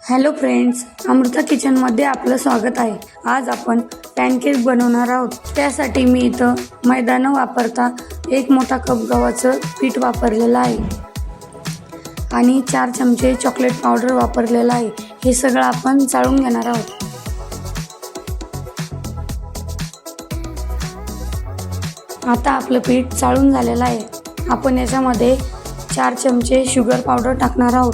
Hello friends, Amruta किचनमध्ये आपलं स्वागत आहे। आज आपण पॅनकेक बनवणार आहोत। त्यासाठी मी इथं मैदा न वापरता 1 मोठा कप गव्हाचं पीठ वापरलेलं आहे आणि 4 चमचे चॉकलेट पावडर वापरलेलं आहे। हे सगळं आपण चाळून घेणार आहोत। आता आपलं पीठ चाळून झालेलं आहे। आपण याच्यामध्ये 4 चमचे शुगर पावडर टाकणार आहोत।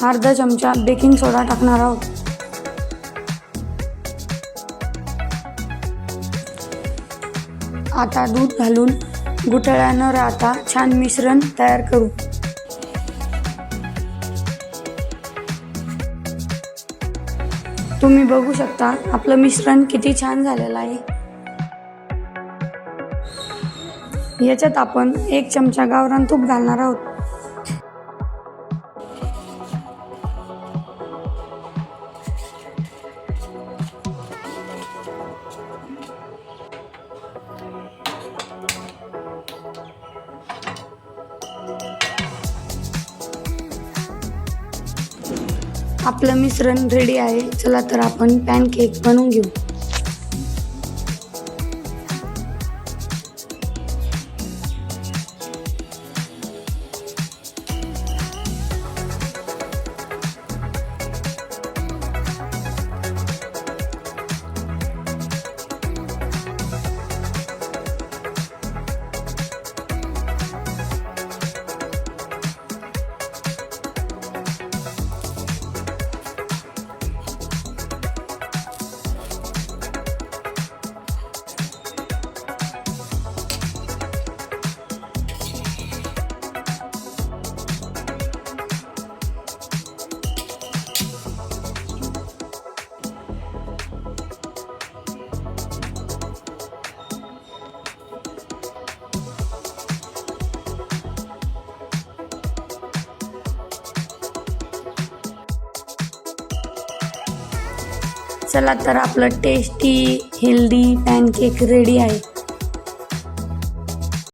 अर्धा चमचा बेकिंग सोडा टाकणार आहोत। आता दूध घालून गुठळ्या न राहता छान मिश्रण तयार करू। तुम्ही बघू शकता आपलं मिश्रण किती छान झालेलं आहे। याच्यात आपण 1 चमचा गावरान तूप घालणार आहोत। आपलं मिश्रण रेडी आहे। चला तर आपण पॅनकेक बनवून घेऊ। चला तर आपलं टेस्टी हेल्दी पॅनकेक रेडी आहे।